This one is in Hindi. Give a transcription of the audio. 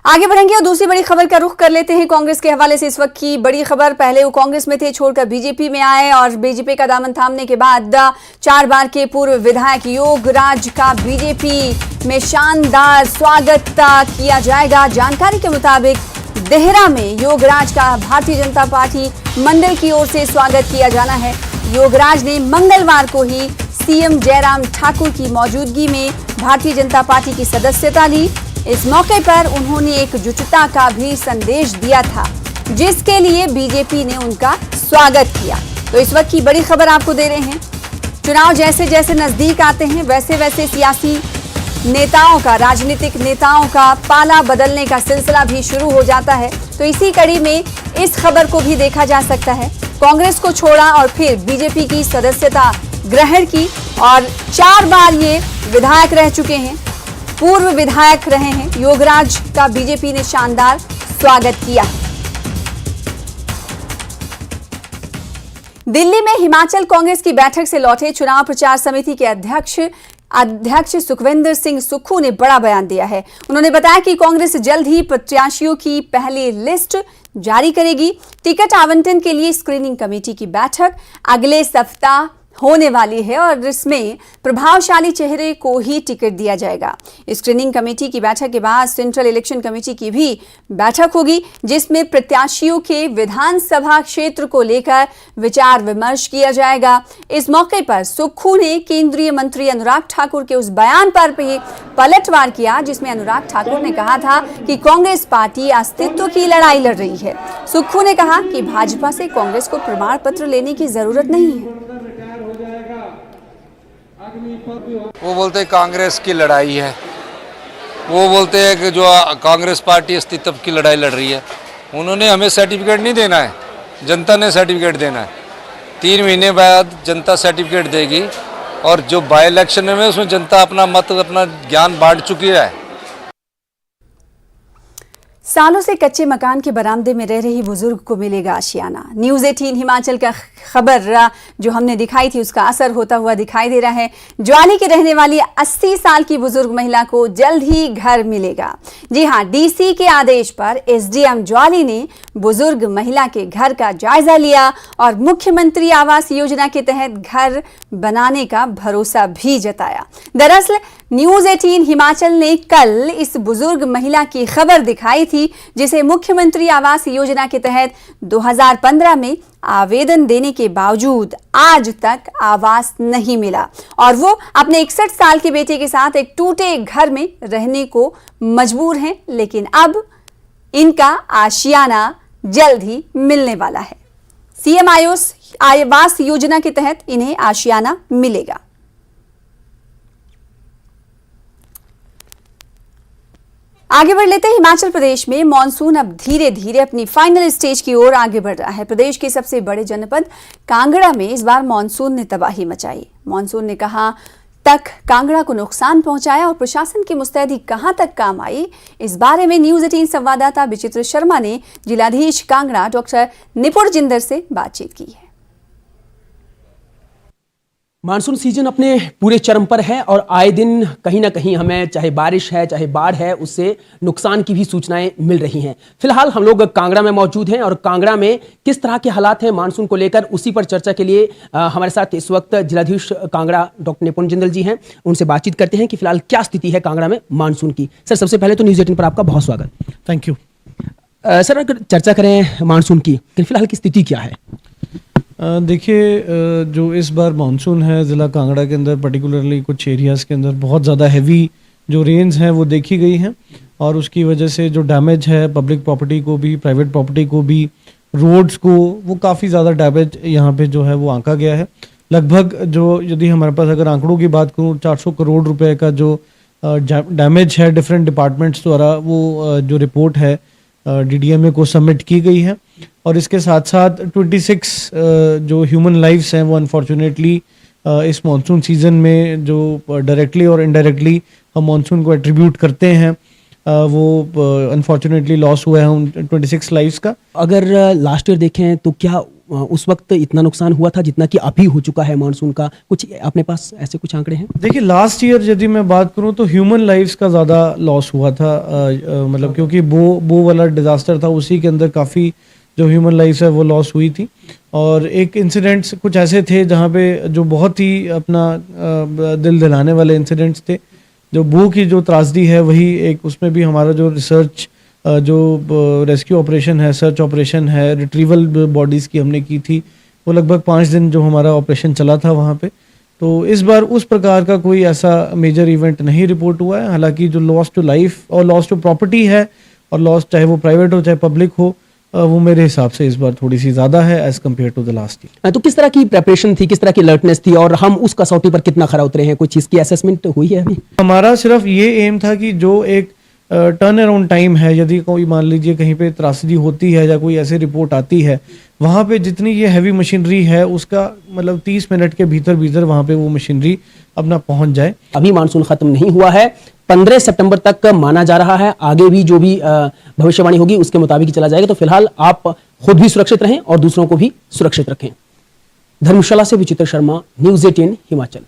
आगे बढ़ेंगे और दूसरी बड़ी खबर का रुख कर लेते हैं कांग्रेस के हवाले से। इस वक्त की बड़ी खबर, पहले वो कांग्रेस में थे, छोड़कर बीजेपी में आए और बीजेपी का दामन थामने के बाद 4 बार के पूर्व विधायक योगराज का बीजेपी में शानदार स्वागत किया जाएगा। जानकारी के मुताबिक देहरा में योगराज का भारतीय जनता पार्टी मंडल की ओर से स्वागत किया जाना है। योगराज ने मंगलवार को ही सीएम जयराम ठाकुर की मौजूदगी में भारतीय जनता पार्टी की सदस्यता ली। इस मौके पर उन्होंने एकजुटता का भी संदेश दिया था, जिसके लिए बीजेपी ने उनका स्वागत किया। तो इस वक्त की बड़ी खबर आपको दे रहे हैं। चुनाव जैसे जैसे नजदीक आते हैं वैसे वैसे सियासी नेताओं का, राजनीतिक नेताओं का पाला बदलने का सिलसिला भी शुरू हो जाता है। तो इसी कड़ी में इस खबर को भी देखा जा सकता है। कांग्रेस को छोड़ा और फिर बीजेपी की सदस्यता ग्रहण की और 4 बार ये विधायक रह चुके हैं, पूर्व विधायक रहे हैं। योगराज का बीजेपी ने शानदार स्वागत किया। दिल्ली में हिमाचल कांग्रेस की बैठक से लौटे चुनाव प्रचार समिति के अध्यक्ष सुखविंदर सिंह सुक्खू ने बड़ा बयान दिया है। उन्होंने बताया कि कांग्रेस जल्द ही प्रत्याशियों की पहली लिस्ट जारी करेगी। टिकट आवंटन के लिए स्क्रीनिंग कमेटी की बैठक अगले सप्ताह होने वाली है और इसमें प्रभावशाली चेहरे को ही टिकट दिया जाएगा। स्क्रीनिंग कमेटी की बैठक के बाद सेंट्रल इलेक्शन कमेटी की भी बैठक होगी, जिसमें प्रत्याशियों के विधानसभा क्षेत्र को लेकर विचार विमर्श किया जाएगा। इस मौके पर सुक्खू ने केंद्रीय मंत्री अनुराग ठाकुर के उस बयान पर भी पलटवार किया, जिसमें अनुराग ठाकुर ने कहा था कि कांग्रेस पार्टी अस्तित्व की लड़ाई लड़ रही है। सुक्खू ने कहा कि भाजपा से कांग्रेस को प्रमाण पत्र लेने की जरूरत नहीं है। वो बोलते हैं कांग्रेस की लड़ाई है, वो बोलते हैं कि जो कांग्रेस पार्टी अस्तित्व की लड़ाई लड़ रही है। उन्होंने हमें सर्टिफिकेट नहीं देना है, जनता ने सर्टिफिकेट देना है। 3 महीने बाद जनता सर्टिफिकेट देगी और जो बाई इलेक्शन में उसमें जनता अपना मत, अपना ज्ञान बांट चुकी है। सालों से कच्चे मकान के बरामदे में रह रही बुजुर्ग को मिलेगा आशियाना। न्यूज़ 18 हिमाचल का खबर जो हमने दिखाई थी उसका असर होता हुआ दिखाई दे रहा है। ज्वाली की रहने वाली 80 साल की बुजुर्ग महिला को जल्द ही घर मिलेगा। जी हां, डीसी के आदेश पर एसडीएम ज्वाली ने बुजुर्ग महिला के घर का जायजा लिया और मुख्यमंत्री आवास योजना के तहत घर बनाने का भरोसा भी जताया। दरअसल न्यूज़ 18 हिमाचल ने कल इस बुजुर्ग महिला की खबर दिखाई थी, जिसे मुख्यमंत्री आवास योजना के तहत 2015 में आवेदन देने के बावजूद आज तक आवास नहीं मिला और वो अपने 61 साल के बेटे के साथ एक टूटे घर में रहने को मजबूर हैं। लेकिन अब इनका आशियाना जल्द ही मिलने वाला है। सीएम आवास योजना के तहत इन्हें आशियाना मिलेगा। आगे बढ़ लेते हैं। हिमाचल प्रदेश में मॉनसून अब धीरे धीरे अपनी फाइनल स्टेज की ओर आगे बढ़ रहा है। प्रदेश के सबसे बड़े जनपद कांगड़ा में इस बार मॉनसून ने तबाही मचाई। मॉनसून ने कहां तक कांगड़ा को नुकसान पहुंचाया और प्रशासन की मुस्तैदी कहां तक काम आई, इस बारे में न्यूज़ 18 संवाददाता विचित्र शर्मा ने जिलाधीश कांगड़ा डॉक्टर निपुण जिंदर से बातचीत की है। मानसून सीजन अपने पूरे चरम पर है और आए दिन कहीं ना कहीं हमें चाहे बारिश है चाहे बाढ़ है उससे नुकसान की भी सूचनाएं मिल रही हैं। फिलहाल हम लोग कांगड़ा में मौजूद हैं और कांगड़ा में किस तरह के हालात हैं मानसून को लेकर, उसी पर चर्चा के लिए हमारे साथ इस वक्त जिलाधीश कांगड़ा डॉक्टर निपुण जिंदल जी हैं। उनसे बातचीत करते हैं कि फिलहाल क्या स्थिति है कांगड़ा में मानसून की। सर, सबसे पहले तो न्यूज़ 18 पर आपका बहुत स्वागत। Thank you. सर, अगर चर्चा करें मानसून की, फिलहाल की स्थिति क्या है? देखिए, जो इस बार मानसून है ज़िला कांगड़ा के अंदर पर्टिकुलरली कुछ एरियाज़ के अंदर बहुत ज़्यादा हैवी जो रेन्स हैं वो देखी गई हैं और उसकी वजह से जो डैमेज है पब्लिक प्रॉपर्टी को भी, प्राइवेट प्रॉपर्टी को भी, रोड्स को, वो काफ़ी ज़्यादा डैमेज यहाँ पे जो है वो आंका गया है। लगभग जो यदि हमारे पास अगर आंकड़ों की बात करूँ 400 करोड़ रुपए का जो डैमेज है डिफरेंट डिपार्टमेंट्स द्वारा, वो जो रिपोर्ट है डीडीएमए को सबमिट की गई है। और इसके साथ साथ 26 जो ह्यूमन लाइफ्स हैं वो अनफॉर्चुनेटली इस मानसून सीज़न में जो डायरेक्टली और इनडायरेक्टली हम मानसून को एट्रीब्यूट करते हैं वो अनफॉर्चुनेटली लॉस हुआ है उन 26 लाइफ्स का। अगर लास्ट ईयर देखें तो क्या उस वक्त इतना नुकसान हुआ था जितना कि अभी हो चुका है मानसून का? कुछ अपने पास ऐसे कुछ आंकड़े हैं? देखिए लास्ट ईयर यदि मैं बात करूं तो ह्यूमन लाइफ्स का ज़्यादा लॉस हुआ था, मतलब क्योंकि बो वाला डिज़ास्टर था, उसी के अंदर काफ़ी जो ह्यूमन लाइफ्स है वो लॉस हुई थी। और एक इंसिडेंट्स कुछ ऐसे थे जहां पे जो बहुत ही अपना दिल दिलाने वाले इंसिडेंट्स थे। जो बो की जो त्रासदी है वही एक, उसमें भी हमारा जो रिसर्च जो रेस्क्यू ऑपरेशन है, सर्च ऑपरेशन है, रिट्रीवल बॉडीज़ की हमने की थी, वो लगभग 5 दिन जो हमारा ऑपरेशन चला था वहाँ पे। तो इस बार उस प्रकार का कोई ऐसा मेजर इवेंट नहीं रिपोर्ट हुआ है। हालांकि जो लॉस टू लाइफ और लॉस टू प्रॉपर्टी है, और लॉस चाहे वो प्राइवेट हो चाहे पब्लिक हो, वो मेरे हिसाब से इस बार थोड़ी सी ज़्यादा है as compare to the last year. तो किस तरह की प्रेपरेशन थी, किस तरह की अलर्टनेस थी, और हम उस कसौटी पर कितना खरा उतरे हैं? कोई चीज़ की असेसमेंट हुई है अभी? हमारा सिर्फ ये एम था कि जो एक टर्न अराउंड टाइम है, यदि कोई मान लीजिए कहीं पे त्रासदी होती है या कोई ऐसी रिपोर्ट आती है, वहाँ पे जितनी ये हैवी मशीनरी है उसका मतलब 30 मिनट के भीतर भीतर वहाँ पे वो मशीनरी अपना पहुँच जाए। अभी मानसून खत्म नहीं हुआ है, 15 सितंबर तक माना जा रहा है। आगे भी जो भी भविष्यवाणी होगी उसके मुताबिक ही चला जाएगा। तो फिलहाल आप खुद भी सुरक्षित रहें और दूसरों को भी सुरक्षित रखें। धर्मशाला से विचित्र शर्मा, न्यूज़ 18 हिमाचल।